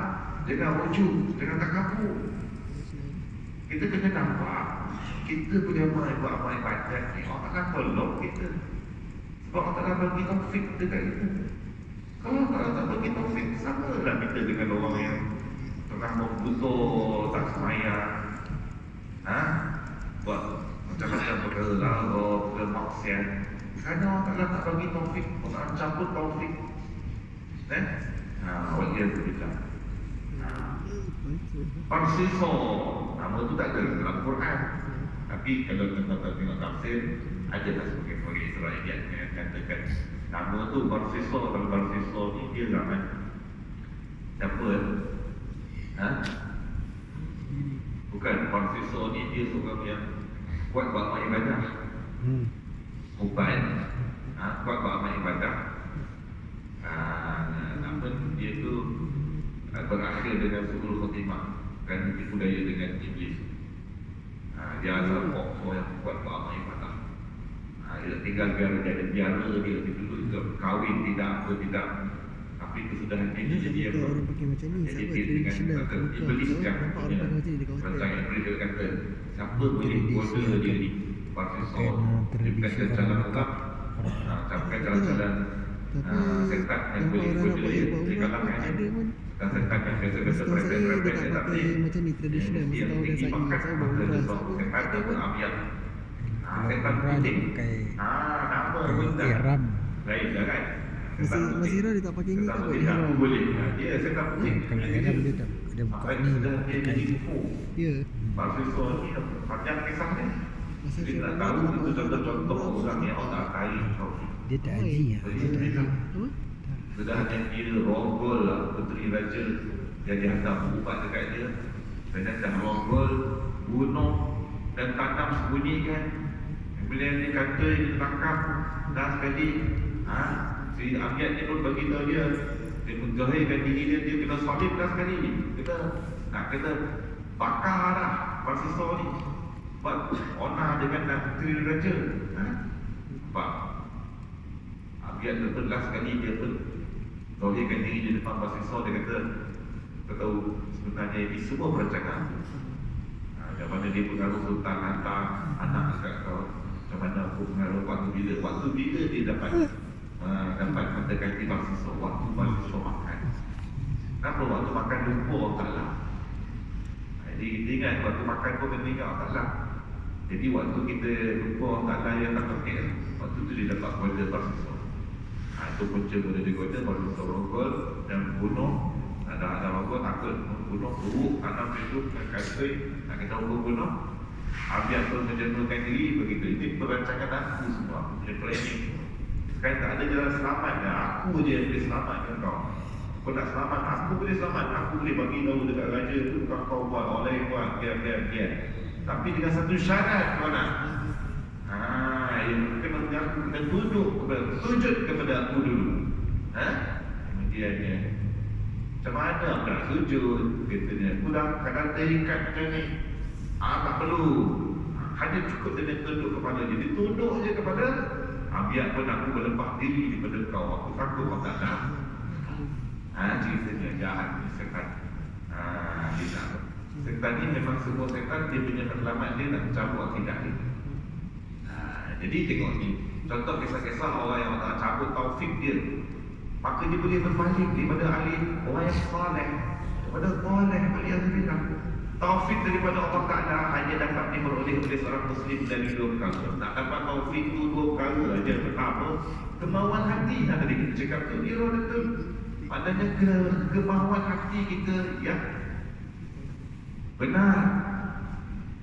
jangan wujud, jangan takabur. Kita kena nampak kita boleh buat amal ibadat ni, Allah Ta'ala tolong kita. Sebab Allah Ta'ala bagi taufik dekat kita. Kalau Allah Ta'ala tak bagi taufik, sama lah kita dengan orang yang tengah membutuh, tak semayang, buat macam-macam perkara larut, perkara maksiat. Kerana Allah Ta'ala tak bagi taufik, Allah Ta'ala cabut taufik. Waliyahzubillah. Parsifo, nama tu tak ada dalam Quran. Tapi kalau tuan-tuan tengok tafsir, ada lah sebagai Israeliat yang katakan nama tu Parsifo. Kalau Parsifo ni dia zaman siapa? Bukan, Parsifo ni dia seorang yang kuat buat amal ibadah. Uban, kuat buat amal ibadah. Dia tu berakhir dengan suhul khotimah, kan tipu daya dengan iblis. Dia asal pokok yang kuat buat amal ibadah. Dia tinggal biara dia dulu juga kahwin tidak apa tidak. Tapi kesudahan dia jadi apa? Orang pakai macam ni, Jadi siapa dia dengan iblis kan. nampak orang pakai macam ni dekat hotel. Rancangan iblis dia kata, siapa boleh goda dia ni? Parsifo. Dia bukan jalan orang. Bukan jalan-jalan sekat yang boleh goda dia di kalangan ada pun. dan sekat yang biasa-biasa Setahu saya dia prepare tak tapi pakai macam ni tradisional. Mesti tahu dah saya bawa umrah. sekat itu abiat. Sekat putih. Nama benda. Ihram. Lain dah kan? Masih Hira dia tak pakai ni tak buat ihram. Boleh. Dia sekat putih. Kalau ihram dia tak dia buka ni pakai. Ya. Parsifo ni panjang kisah ni. Masa Kita saya nak tak tahu itu contoh-contoh orang yang Allah kaya taufik. Dia tak haji ya. Apa? Sudah hanya kira rogol lah puteri raja yang dihantar ubat dekat dia. Dan dah rogol, bunuh dan tanam sembunyikan. Kemudian dia kata dia tangkap dah sekali. Si Abiad ni pun bagi tahu dia menjahirkan diri dia kena salib dah sekali. Kena bakar dah Parsifo ni. Buat honor dengan puteri raja. Nampak? Abiad betul lah sekali dia pun zahirkan diri di depan Parsifo. Dia kata, kau tahu sebenarnya ini semua perancangan. Yang mana dia pengaruh sultan hantar anak dekat kau. Macam mana aku pengaruh waktu bila dia dapat kata kaki Parsifo. Waktu Parsifo makan. Kenapa waktu makan lupa Allah Ta'ala? Jadi kita ingat waktu makan pun kena ingat Allah Ta'ala. Jadi waktu kita lupa Allah Ta'ala yang tak pakai, waktu tu dia dapat goda Parsifo. Itu punca goda dia goda, Parsifo rogol dan bunuh. Ada rogol takut bunuh, buruk, tanam hidup dan kasih, nak kata hukum bunuh. Abiad pun menjenuhkan diri begitu. Ini perancangan aku semua, punya planning. Kan tak ada jalan selamat dah. Aku je yang boleh selamatkan kau. Kau nak selamat, aku boleh selamat. Aku boleh bagi tahu dekat raja tu, kau buat, oleh buat, biar. Tapi dengan satu syarat, kau nak. Yang kena mengaku, kena sujud kepada aku dulu. Kemudiannya, macam mana aku nak sujud? Katanya, aku dah kadang terikat macam ni. Tak perlu. Hanya cukup dengan tunduk kepala dia. Dia tunduk je kepada, biarpun aku berlepas diri daripada kau. Aku takut kau tak nak. Ceritanya jahat ni setan. Setan ni memang semua setan dia punya matlamat dia nak cabut akidah dia. Jadi tengok ni, contoh kisah-kisah orang yang tak cabut taufik dia, maka dia boleh berbalik daripada alim orang yang saleh kepada saleh beliau bilang taufik daripada Allah Ta'ala hanya dapat diperoleh oleh seorang muslim dari dua perkara. Nak dapat taufik itu dua perkara aja. Pertama, kemauan hati. Tadi kita cakap tu dia betul. Maknanya kemauan hati kita yang benar,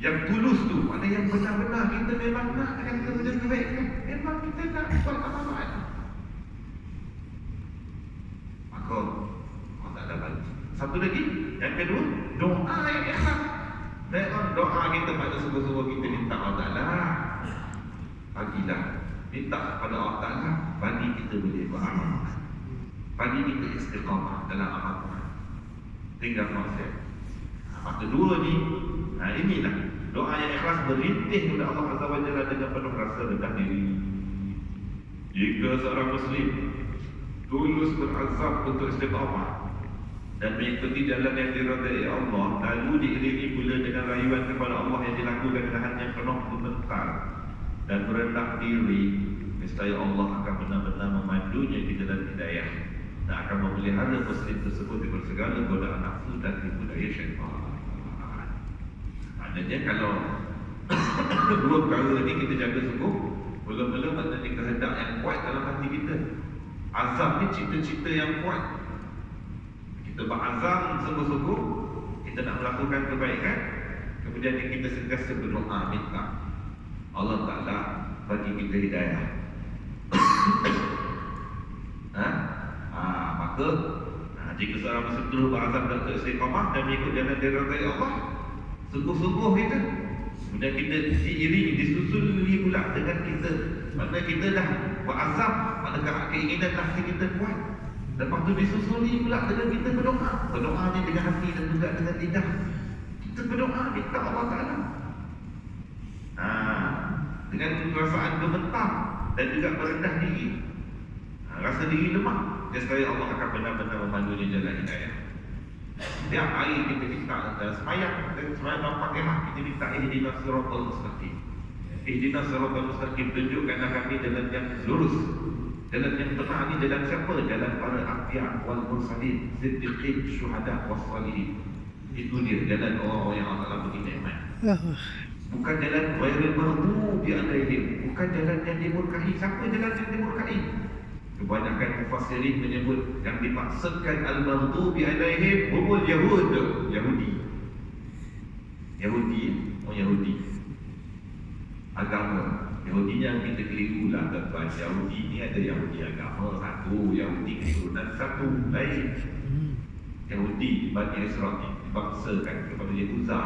yang tulus tu, mana yang benar-benar kita memang nak dengan kerja kebaikan, memang kita nak buat amalan, maka kau tak dapat. Satu lagi, yang kedua, doa yang ikhlas. Memang doa kita pada sungguh-sungguh kita minta Allah Ta'ala, bagilah, minta kepada Allah Ta'ala bagi kita boleh beramal, bagi kita istiqamah dalam amal tinggal maksiat. Maka dua ni, inilah doa yang ikhlas berintih kepada Allah Azza wa Jalla dengan penuh rasa rendah diri. Jika seorang muslim tulus berazam untuk istiqamah dan mengikuti jalan yang diridai Allah, lalu diiringi pula dengan rayuan kepada Allah yang dilakukan dengan hati yang penuh gemetar dan merendah diri, nescaya Allah akan benar-benar memandunya di jalan hidayah dan akan memelihara muslim tersebut dari segala godaan nafsu dan tipu daya syaitan. Maknanya kalau dua perkara ni kita jaga sungguh, mula-mula maknanya kehendak yang kuat dalam hati kita. Azam ni cita-cita yang kuat. Kita berazam sungguh-sungguh kita nak melakukan kebaikan, kemudian kita sentiasa berdoa minta Allah Ta'ala bagi kita hidayah. Maka jika seorang muslim terus berazam untuk istiqamah dan mengikut jalan diridai Allah, sungguh-sungguh kita, kemudian kita diiringi, disusuli pula dengan kita, maknanya kita dah berazam, manakah keinginan hati kita kuat, lepas tu disusuli pula dengan kita berdoa ni dengan hati dan juga dengan lidah. Kita berdoa minta Allah Ta'ala dengan perasaan gemetar dan juga merendah diri, rasa diri lemah, nescaya Allah akan benar-benar memandunya jalan hidayah. Setiap hari kita minta semayang Al-Fatihah, kita minta ihdinas siratal mustaqim. Ihdinas siratal mustaqim, tunjukkanlah kami jalan yang lurus. Jalan yang benar ni jalan siapa? Jalan para anbiya wal mursalin, siddiqin, syuhada was salihin. Itu dia jalan orang-orang yang Allah beri nikmat. Bukan jalan ghairil maghdubi alaihim, bukan jalan yang dimurkai. Siapa jalan yang dimurkai? Kebanyakan mufassirin menyebut yang dimaksudkan al-maghdubi alaihim humul Yahudi. Yahudi agama. Yahudi yang kita keliru lah tuan-tuan. Yahudi ni ada Yahudi agama satu, Yahudi keturunan satu lain. Yahudi Bani Israel dibangsakan kepada Yehuza.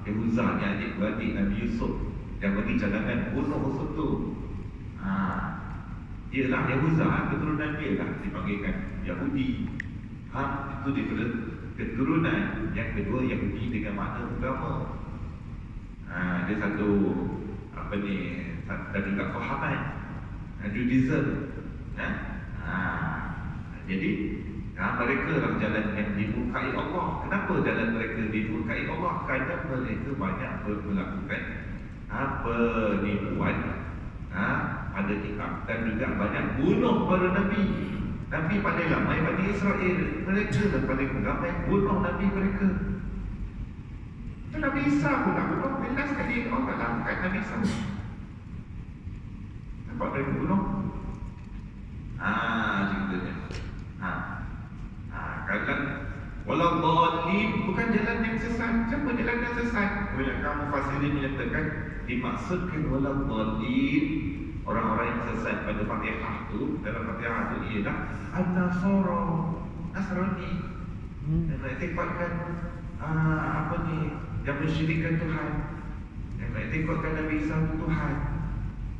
Yehuza ni adik-beradik Nabi Yusuf yang bagi cadangan bunuh Yusuf tu. Ialah Yehuza, keturunan dia lah dipanggilkan Yahudi. Itu daripada keturunan. Yang kedua Yahudi dengan makna agama. Dia satu dan juga fahaman Judaism. Jadi mereka lah jalan yang dimurkai Allah. Kenapa jalan mereka dimurkai Allah? Kerana mereka banyak melakukan penipuan pada kitab dan juga banyak bunuh para Nabi. Nabi paling ramai Bani Israel, mereka lah paling ramai bunuh Nabi mereka. Itu Nabi Isa pun nak bunuh. Bila sekali orang tak angkat Nabi Isa, nampak mereka bunuh. Ceritanya kadang walau dhalim, bukan jalan yang sesat. Siapa jalan yang sesat? Banyak kamu fasirin menyatakan dimaksudkan walau dhalim, orang-orang yang sesat pada Fatihah itu, dalam Fatihah itu ialah An-Nasara. Nasrani yang mengikutkan yang mensyirikkan Tuhan, yang mengikutkan Nabi Isa itu Tuhan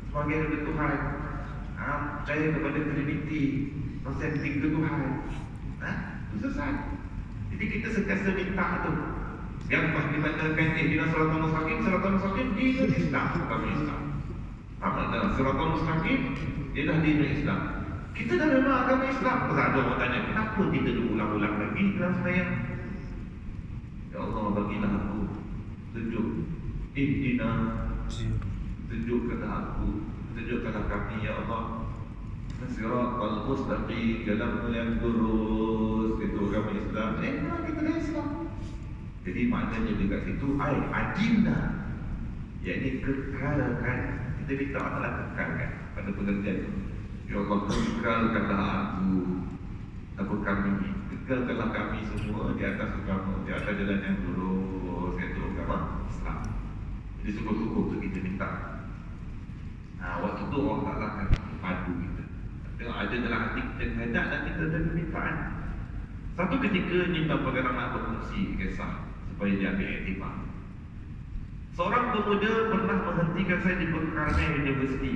sebagai daripada Tuhan, percaya kepada Trinity, konsep tiga Tuhan, itu sesat. Jadi kita sentiasa minta tu yang dikatakan ihdinas siratal mustaqim, siratal mustaqim dinul Islam, agama Islam. Apa dah siratal mustaqim ialah dinul Islam. Kita dah memang agama Islam. Ada orang tanya, kenapa kita ulang-ulang lagi dalam sembahyang? Ya Allah, bagilah aku tunjuk, tunjukkanlah aku, tunjukkanlah kami ya Allah siratal mustaqim, jalan yang lurus, itu agama Islam. Kita dah Islam. Jadi maknanya dekat situ adina, yakni kekalkan. Kita minta Allah kekalkan pada pengertian itu. Ya Allah, kekalkanlah aku kami, kekalkanlah kami semua di atas agama, di atas jalan yang lurus, iaitu agama Islam. Jadi sungguh-sungguh tu kita minta. Waktu tu Allah Ta'ala akan padu kita. Tengok ada dalam hati kita kehendak dan kita ada permintaan. Satu ketika ni perkara nak berfungsi kisah supaya dia ambil iktifah. Seorang pemuda pernah menghentikan saya di perkarangan universiti,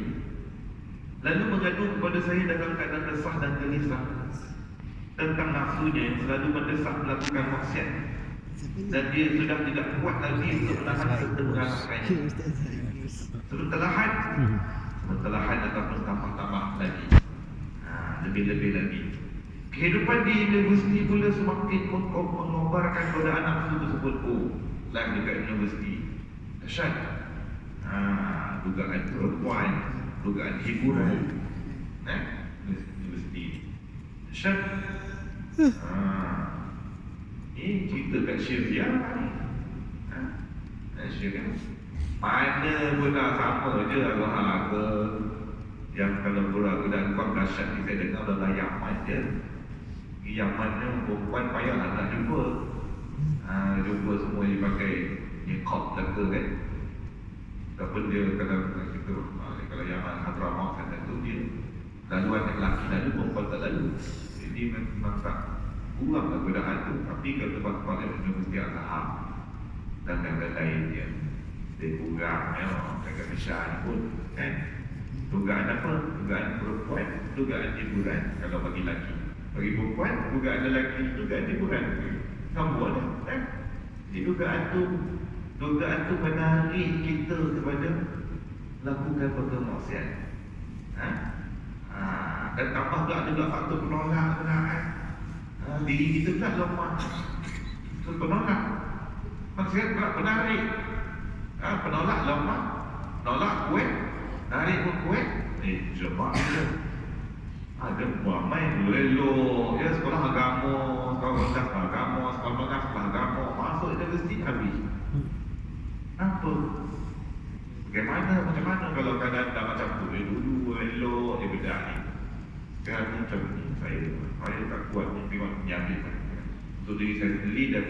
lalu mengadu kepada saya dalam keadaan resah dan gelisah tentang nafsunya yang selalu mendesak melakukan maksiat, dan dia sudah tidak kuat lagi untuk menahan serta mengalahkannya. Sementelahan ataupun tambah-tambah lagi, lebih-lebih lagi. Kehidupan di universiti pula semakin mengobarkan godaan nafsu tersebut. Live dekat universiti dahsyat. Dugaan perempuan, dugaan hiburan, universiti dahsyat. Ini cerita kat Syria ni. Syria mana pun dah sama je Allah ke. Yang kalau budak-budak kau dahsyat ni saya dengar adalah Yaman je. Yaman ni perempuan payah nak jumpa. Jumpa semua dia pakai niqab belaka kan. Ataupun dia kalau Yaman Hadramaut kata tu dia laluan yang lelaki lalu, perempuan tak lalu. Jadi memang tak kurang lah godaan tu. Tapi kalau tempat-tempat yang Universiti Al-Azhar dan lain-lain dia kurang kakak Malaysia pun kan. Dugaan apa? Dugaan perempuan, dugaan hiburan kalau bagi lelaki. Bagi perempuan, dugaan lelaki, dugaan hiburan. Sambung kan? Jadi dugaan tu menarik kita kepada lakukan perkara maksiat. Dan tambah pula juga faktor penolak kenaan. Diri kita pula lemah. So penolak. Maksiat pula penarik. Penolak lemah, penolak kuat, narik pun kuat. Jemaah dia ada buat main elok ya, sekolah agama, sekolah rendah agama, sekolah menengah sekolah agama, masuk universiti habis. Apa? Macam mana kalau keadaan dah macam tu? Dulu elok dia beda ni. Sekarang ni macam ni. Saya tak kuat ni menyambit untuk diri saya sendiri dan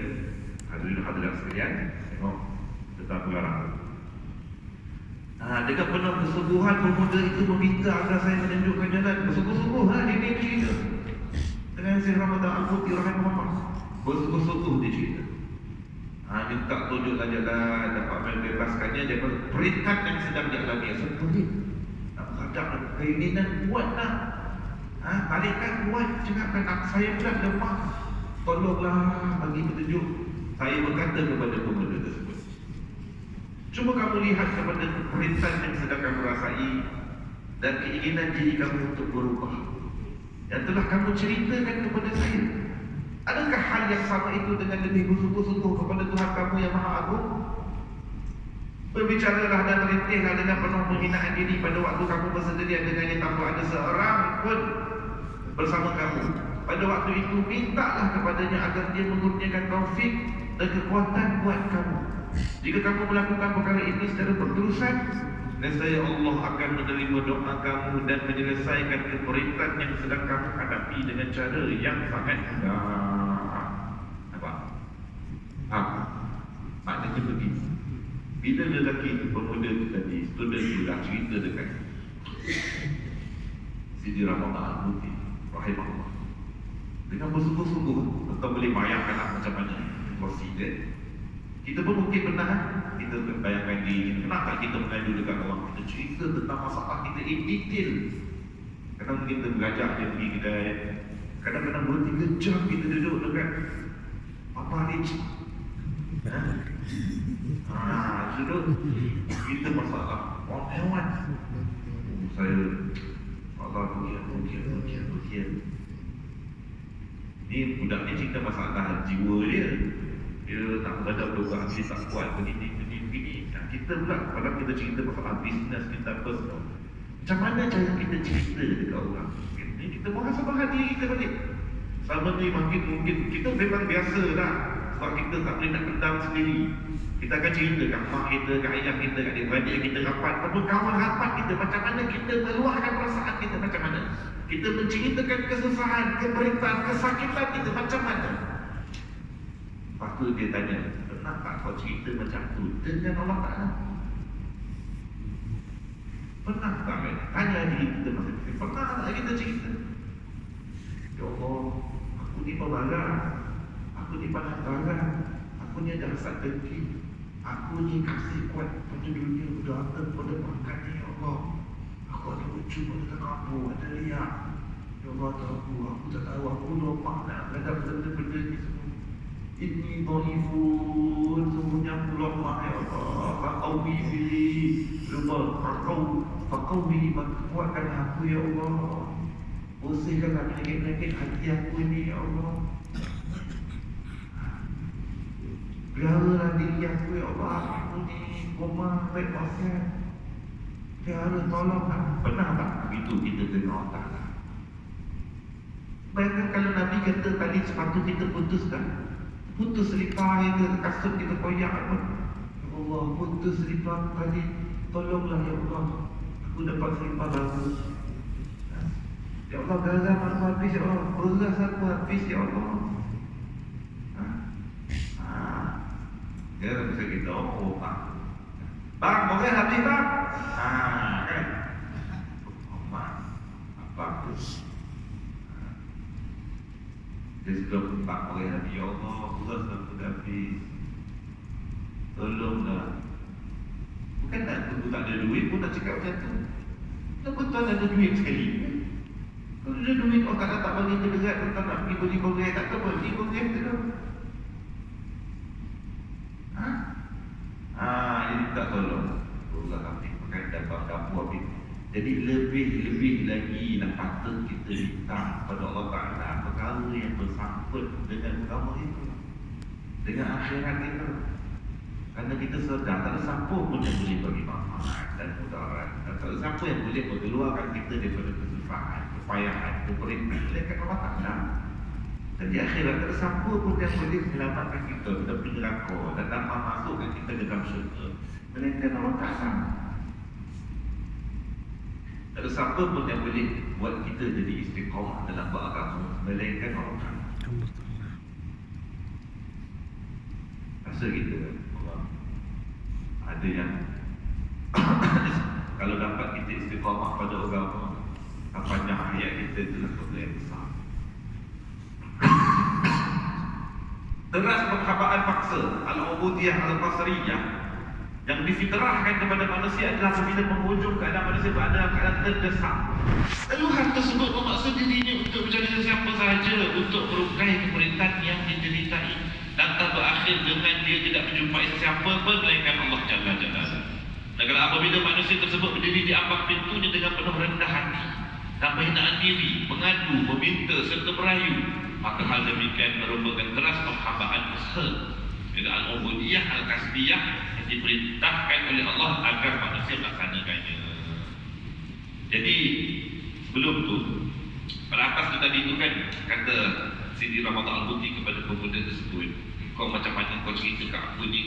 hadirin sekalian. Tengok tentang pelarang. Dengan penuh kesungguhan pemuda itu meminta agar saya menunjukkan jalan. Bersungguh-sungguh dia ni cerita. Dengan Syekh Ramadan Al-Futi rahimahullah. Bersungguh-sungguh dia cerita. Minta tunjuklah jalan, dapat membebaskannya daripada peringkat yang sedang dialami. Sebenarnya nak menghadap keinginan kuat nak. Tarikan kuat, cakapkan saya pula lemah. Tolonglah bagi petunjuk. Saya berkata kepada pemuda tersebut, cuba kamu lihat kepada keperitan yang sedang kamu rasai dan keinginan diri kamu untuk berubah yang telah kamu ceritakan kepada saya. Adakah hal yang sama itu dengan lebih bersungguh-sungguh kepada Tuhan kamu yang Maha Agung? Berbicaralah dan merintihlah dengan penuh penghinaan diri pada waktu kamu bersendirian dengannya tanpa ada seorang pun bersama kamu. Pada waktu itu mintalah kepadanya agar dia mengurniakan taufik dan kekuatan buat kamu. Jika kamu melakukan perkara ini secara berterusan, nescaya Allah akan menerima doa kamu dan menyelesaikan keperitan yang sedang kamu hadapi dengan cara yang sangat mudah. Nampak? Maknanya begini. Bila lelaki itu, pemuda itu tadi, student itu dah cerita dekat Sidi Ramadan Al-Futi rahimahullah. dengan bersungguh-sungguh, tuan boleh bayangkanlah macam mana prosedur. Kita pun mungkin pernah kita bayangkan diri, kenapa kita mengadu dekat orang, kita cerita tentang masalah kita in detail. Kadang kita belajar dia pergi kedai, kadang-kadang 2-3 jam kita duduk dekat paparich. Duduk kita masalah orang hewan. Saya Allah pujian. Ni budak ni cerita masalah jiwa dia. Dia tak berada doa, dia tak kuat begini. Kita pula kalau kita cerita masalah bisnes kita personal, macam mana cara kita cerita dekat orang ni, kita muhasabah diri kita balik. Selama ni mungkin kita memang biasa dah, sebab kita tak boleh nak pendam sendiri. Kita akan cerita kat mak kita, kat ayah kita, kat adik-beradik kita rapat, ataupun kawan rapat kita, macam mana kita meluahkan perasaan kita, macam mana kita menceritakan kesusahan, keberitaan, kesakitan kita, macam mana. Lepas tu dia tanya, pernah tak kau cerita macam tu dengan Allah Ta'ala? Pernah tak? Tanya diri kita masa itu, pernah tak kita cerita? Ya Allah, aku ni pemarah, aku ni panas darah, aku ni ada rasa dengki, aku ni kasih kuat pada dunia, pada harta, pada makan ni, ya Allah. Aku ada lucu pada kampung, ada liak. Ya Allah, aku tak tahu, aku lupa nak berada benda-benda ni semua. Ini dhaifun, semuanya aku lemah, ya Allah. Faqawi bi, faqawi, kuatkan aku, ya Allah. Bersihkanlah penyakit-penyakit hati aku ini, ya Allah. Peliharalah diri aku, ya Allah. Aku ni koma, baik wasiat. Pelihara, tolonglah. Pernah tak begitu kita dengan Allah Ta'ala? Bayangkan kalau Nabi kata tadi sepatu kita putuskan, putus selipar kita, kasut kita koyak apa? Ya Allah, putus selipar tadi, tolonglah ya Allah, aku dapat selipar baru. Ya Allah, garam aku habis, ya Allah, beras aku habis, ya Allah. Dia bisa kita bang, boleh habis bang? Kan? Apa tu? Dia sebelum tak boleh habis, ya Allah, beras aku dah habis. Tolonglah. Bukan tak tunggu tak ada duit pun nak cakap macam tu. Tak betul ada duit sekali. Kalau ada duit, orang tak bagi terdekat, orang nak pergi beli goreng, tak tahu beli goreng tu dah. Jadi tak tolong. Allah habis makan dapat dapur habis. Jadi lebih lagi nak patut kita minta kepada Allah Ta'ala perkara yang bersangkut dengan agama itu, dengan akhirat itu. Kerana kita sedar tak ada siapa pun yang boleh bagi manfaat dan mudarat, tak ada siapa yang boleh mengeluarkan kita daripada kesusahan, kepayahan, keperikan, melainkan Allah Ta'ala. Dan di akhirat tak ada siapa pun yang boleh menyelamatkan kita dari neraka dan dapat masukkan kita ke dalam syurga, melainkan Allah Ta'ala. Tak ada siapa pun yang boleh buat kita jadi istiqamah dalam beragama, melainkan Allah Ta'ala. Rasa kita Allah ada yang kalau dapat kita istiqamah pada agama, panjang ayat kita itulah perkara yang besar. Teras penghabaan paksa al-ubudiyah al-qasriyah yang difitrahkan kepada manusia adalah apabila menghujung keadaan manusia berada keadaan terdesak. Keluhan tersebut memaksa dirinya untuk menjadi siapa sahaja untuk merukai keperitan yang dideritai, dan tak berakhir dengan dia tidak menjumpai siapa pun melainkan Allah Jalla Jalaluhu. Dan kalau apabila manusia tersebut berdiri di ambang pintunya dengan penuh rendah hati dan penghinaan diri, mengadu, meminta serta merayu, maka hal demikian merupakan teras penghambaan usaha dengan al-ubudiyah al-kasbiyah yang diperintahkan oleh Allah agar manusia melaksanakannya. Jadi sebelum tu, pada atas tu tadi tu kan kata Sidi Ramadan Al-Buti kepada pemuda tersebut, kau macam mana kau cerita kat aku ni,